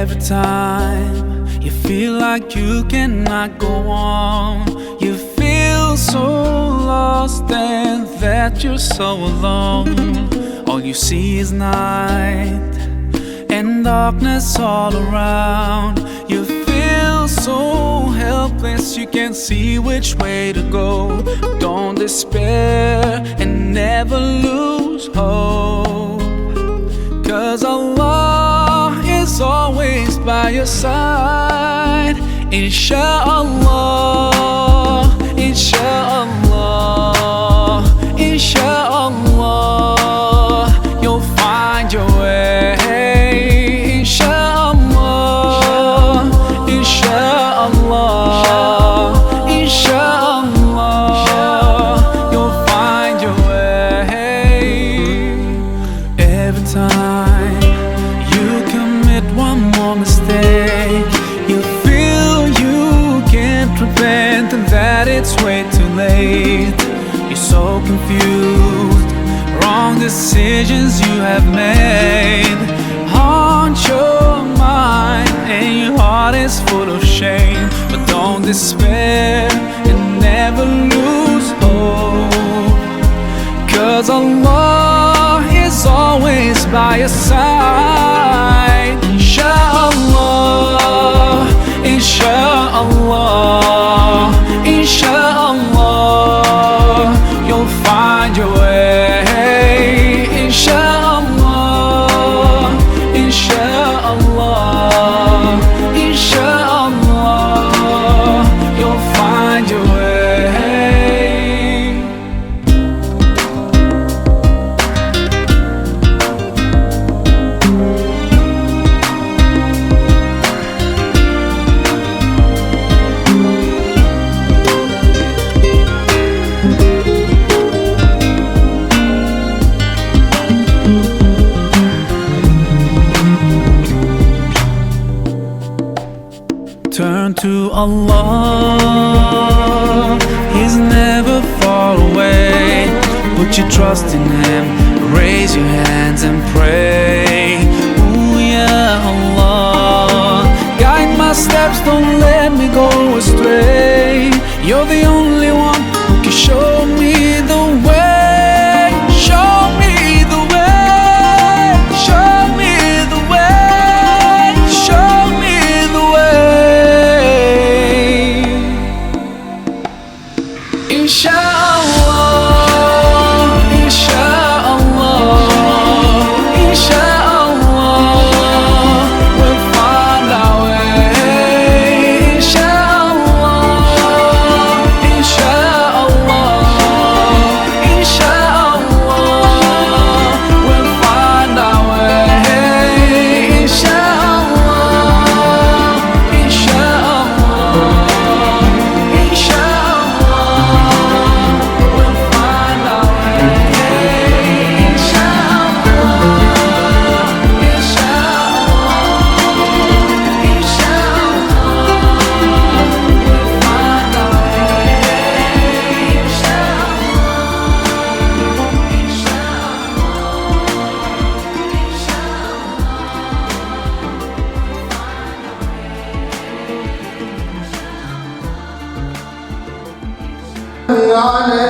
Every time you feel like you cannot go on, you feel so lost and that you're so alone. All you see is night and darkness all around. You feel so helpless, you can't see which way to go. Don't despair and never lose hope, 'cause Allah is always by your side. Insha'Allah, Insha'Allah, Insha'Allah, you'll find your way. Insha'Allah, Insha'Allah, Insha'Allah, you'll find your way. Every time you commit one more mistake, you feel you can't repent and that it's way too late. You're so confused, wrong decisions you have made haunt your mind and your heart is full of shame. But don't despair and never lose hope, 'cause Allah is always by your side. Insha'Allah, Insha'Allah, Insha'Allah, you'll find your way. Insha'Allah, Insha'Allah, Insha'Allah, you'll find your way. Turn to Allah, He's never far away. Put your trust in Him, raise your hands and pray. Ooh, yeah, Allah, guide my steps, don't let me go astray. You're the only one who can show me the way. Show me the way, show me the way, show me the way. Insha'Allah, Insha'Allah, Insha'Allah, we'll find our way. Insha'Allah, Insha'Allah, Insha'Allah, we'll find our way. Insha'Allah, Insha'Allah, Insha'Allah, we'll find our way. Insha'Allah, Insha'Allah, Insha'Allah, we'll find our way. عليه